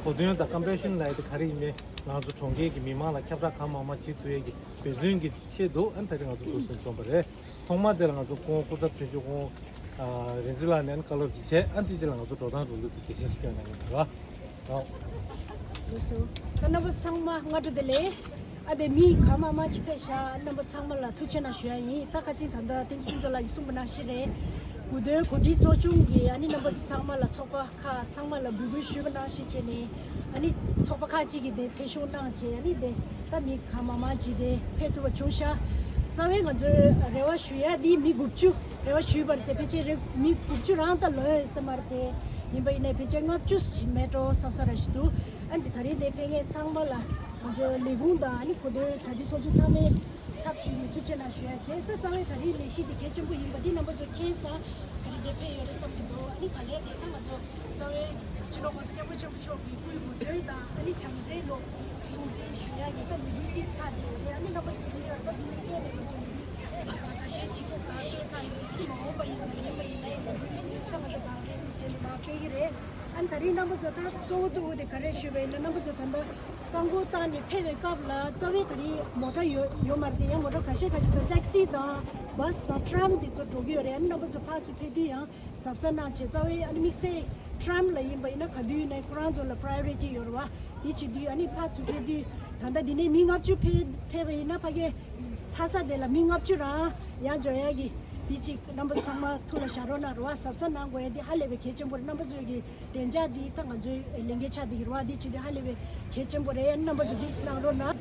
고등어 다 컨벤션 라이트 카리메 나도 총계기 미마라 캡라 카마마 지투에기 베즈응기 체도 안타가 나도 도스 좀 버레 통마데랑 나도 고고다 페주고 레즐라는 컬러 지체 안티질랑 나도 도단 룰도 디케션 시켜야 되는 거야. 그래서 넘버 상마 nga도들레 아데 미 카마마 치페샤 넘버 상마라 투체나 슈야이 타카진 탄다 땡스푼절라 이숨바나 시레 구데 고디 소중기 아니 넘버 상마라 초파 카 상마라 부부 슈바나 시체니 아니 초파 카지기 데 세쇼나 제 아니 데 타미 카마마 지데 페투바 조샤 자웨 건저 레와 슈야 디 미국주 레와 슈버테 페체 미국주 란타 로에 스마르테 임바이네 페체 ngapchus meto samsarashdu anti thari lepenge changmala je legunda ani kode thadi soju chame chapshu tuchena shya je ta chawe thari leshi dikhe chimbu imbadi number je khencha thari depe yore sambido ani thale dekha ma jo chawe chilo maske bu chu chu bi bu da ani chamje lo suje shya ge ta mi ji cha de ani number je sira ta ni ke ne ta she chi ko ka ke cha ni mo ba yi ni ta ma ta je ma ke re 안 다리 넘버 좋다 조조데 가래 쉬베 넘버 좋단다 광고 따니 페베 갑라 저리 다리 모터 요 마르디야 모터 가시 택시다 버스다 트램디 저 도기요레 넘버 좋 파치 페디야 삽사나 제 저리 아니 믹세 트램 레이 바이나 카디 네 크란조 라 프라이오리티 요르와 디치디 아니 파치 페디 단다 디네 밍업주 페베이나 파게 차사데라 밍업주라 야조야기 디치 넘버 상마 투라 샤로나 로아 삽사나 고에디 할레베 케쳔보 넘버 조기 덴자디 땅아조 랭게차디 로아 디치디 할레베 케쳔보레 넘버 조 디스나 로나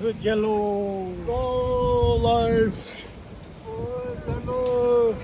Good yellow. Go life. Hello.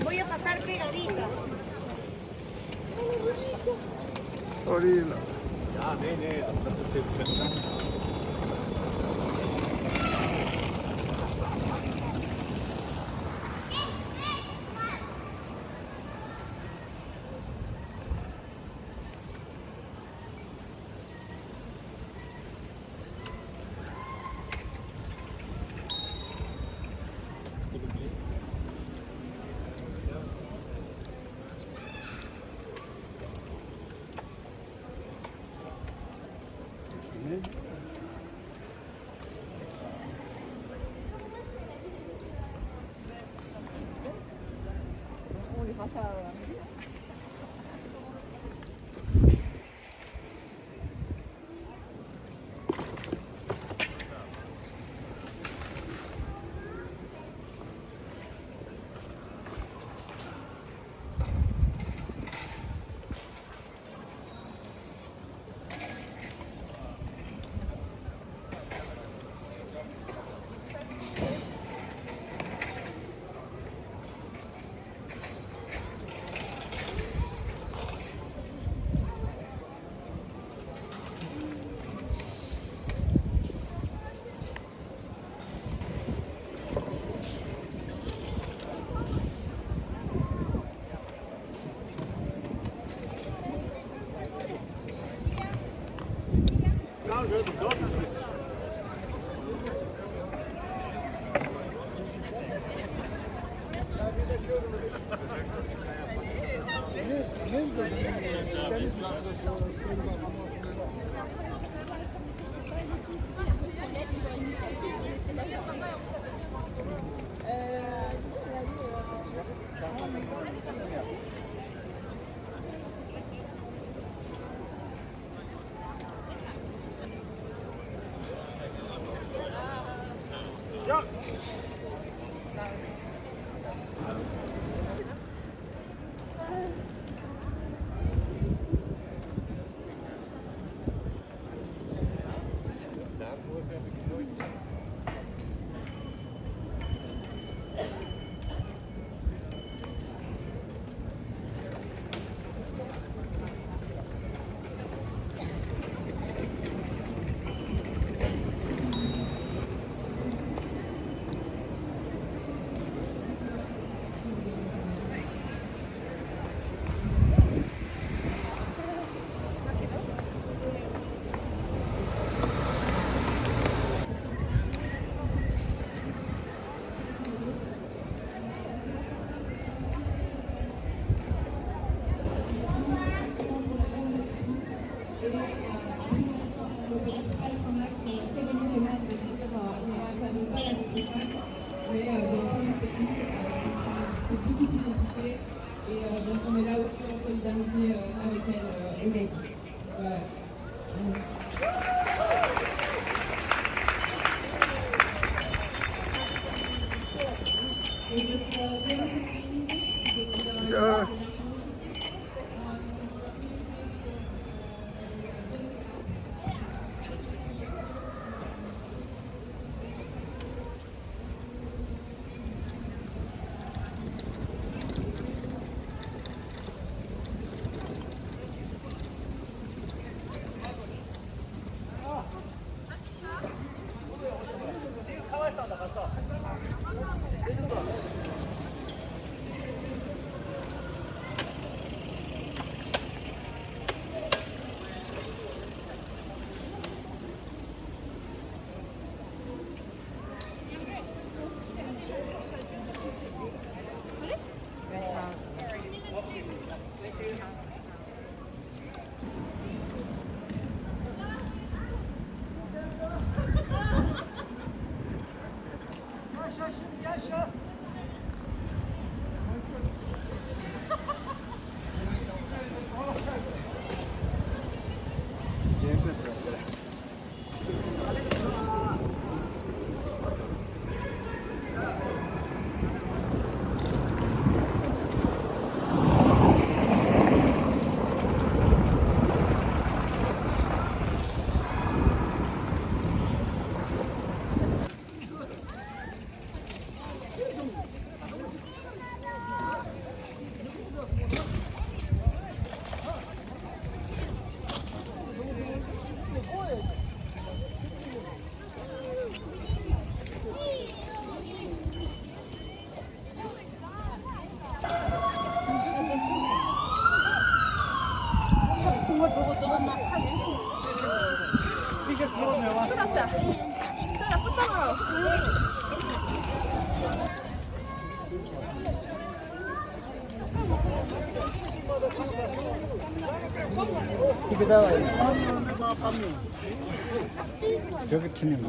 Voy a pasar pegadita. Sorry. Ja, nee, das ist jetzt verdammt. Donc on est là aussi en solidarité avec elle aujourd'hui. Voilà. 자, 저기 튀는 거.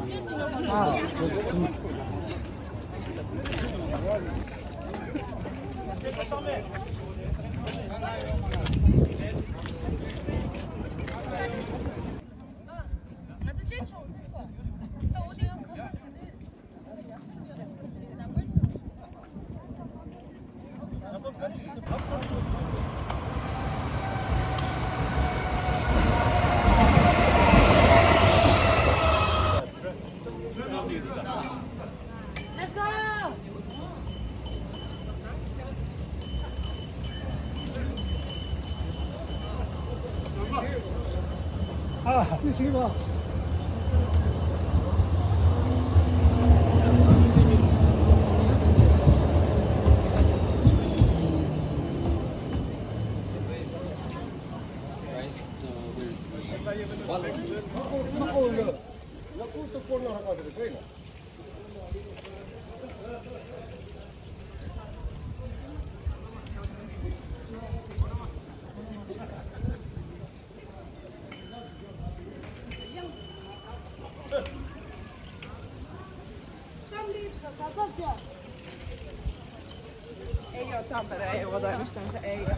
아, 저기 봐. Ei ole Tampereen EU-toimistossa, ei ole.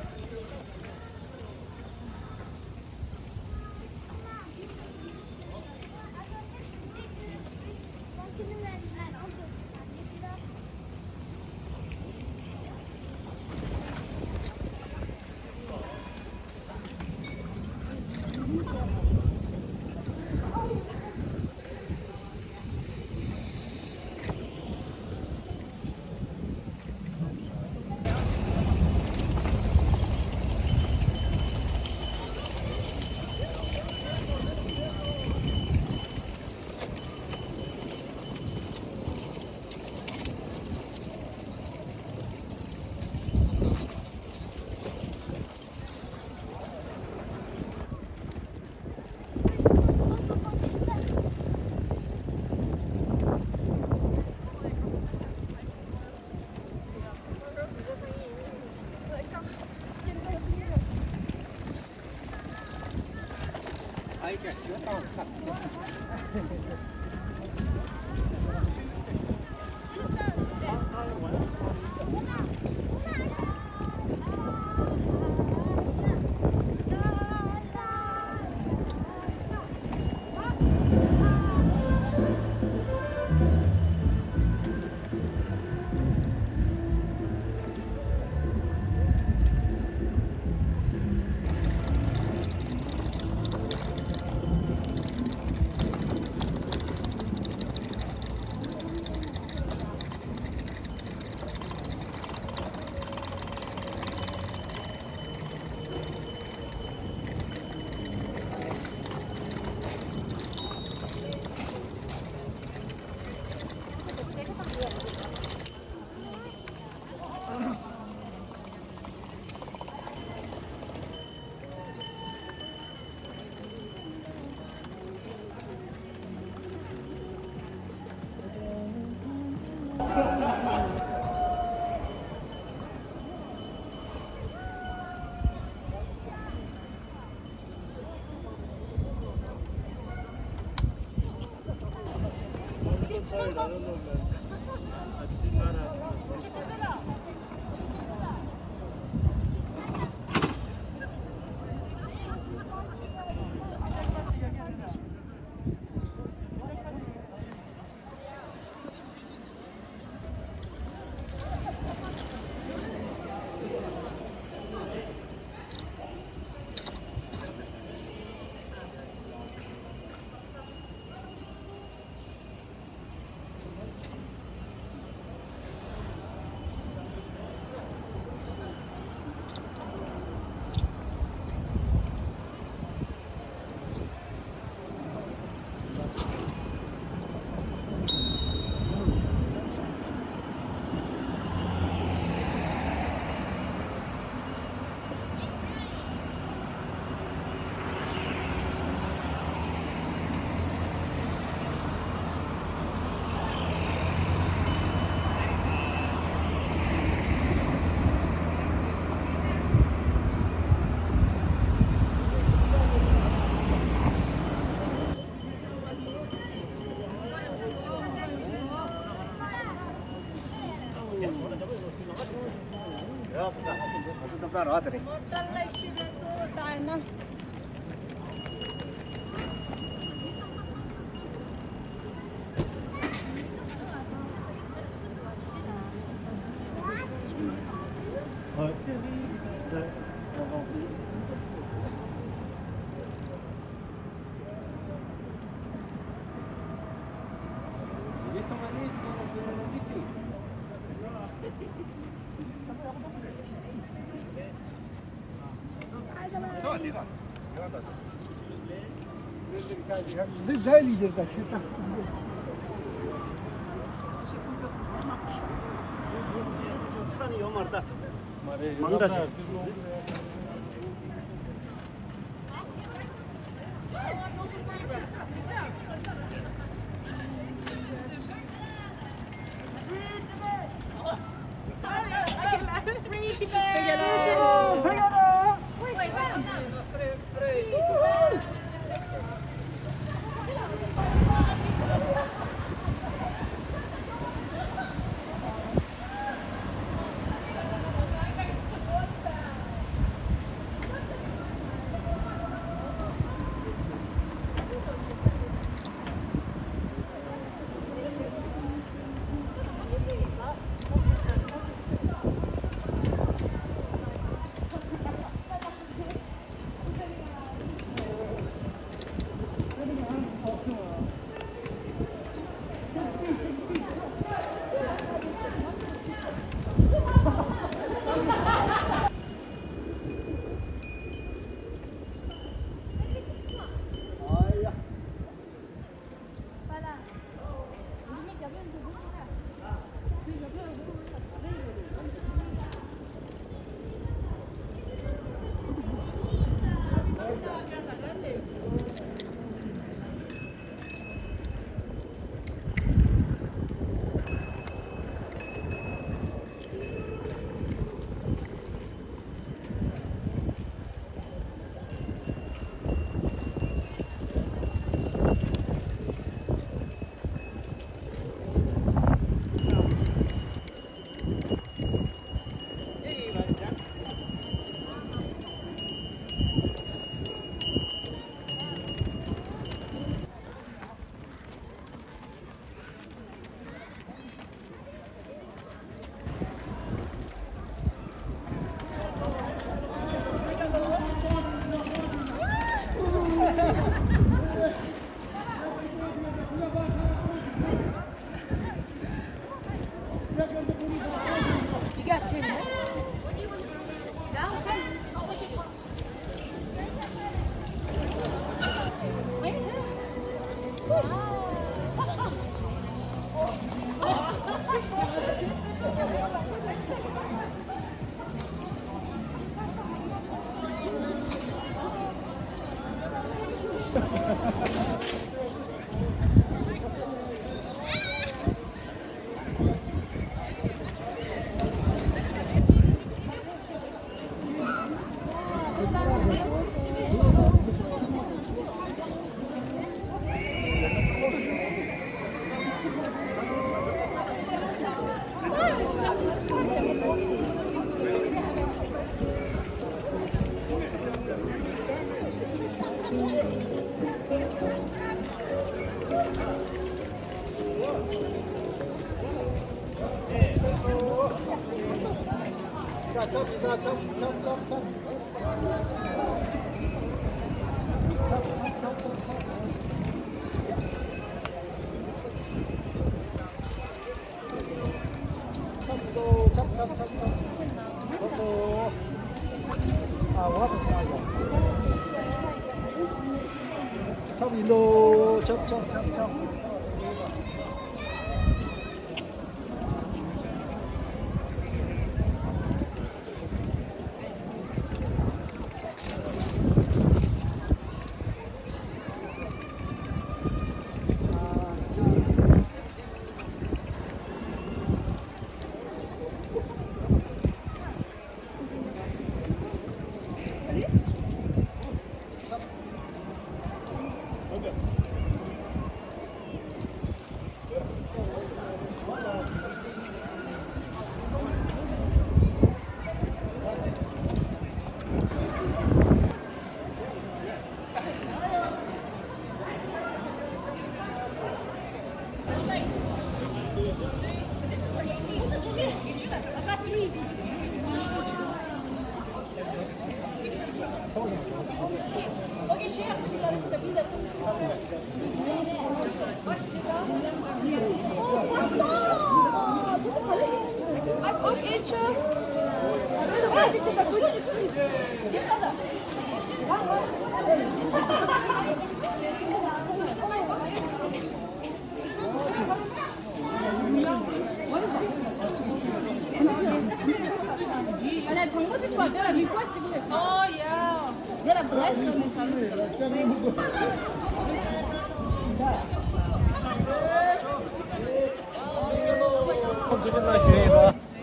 망가져.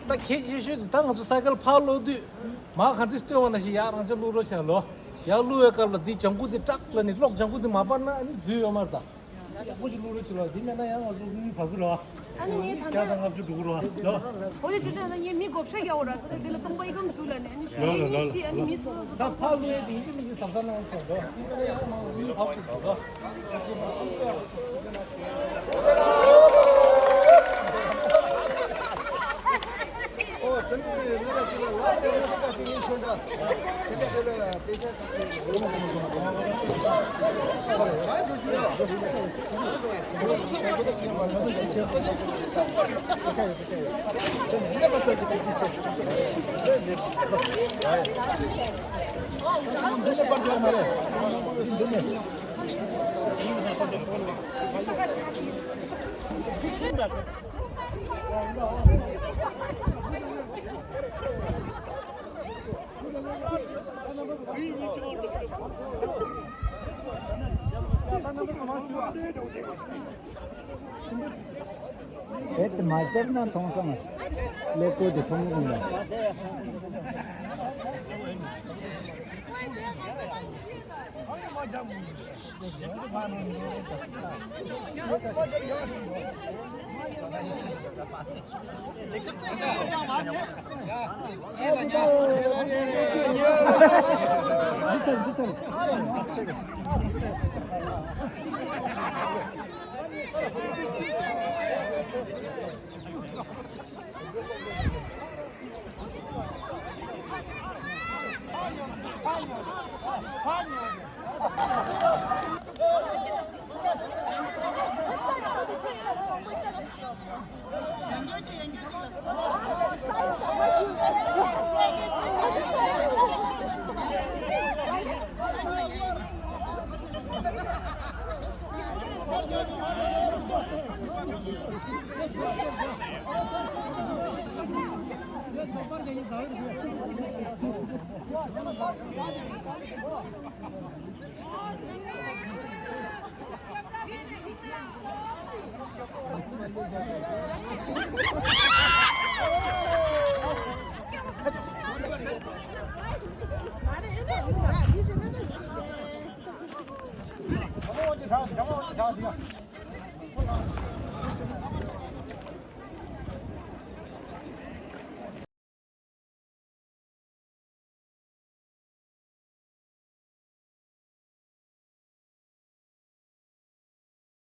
딱 계지슈 당아서 사이클 팔로도 마 칸티스트 원하시 야랑 저 루로 ቻ로 야 루에 깔로 디 정구디 딱라니 록 정구디 마반나 아니 주요 말다 고지 루로 칠라 디면나 야 어디 바그러 아니 니 야당 앞주 두그러 어디 주저는 이 미국 없이 겨울아서 내가 동거 이거 둘러네 아니 미소 다 팔로에 디 이제 삼산나 했어 이거는 야 뭐, 하고 있어. Et marşevna thongsama. Leko de thongunda. 말해, 이제 진짜.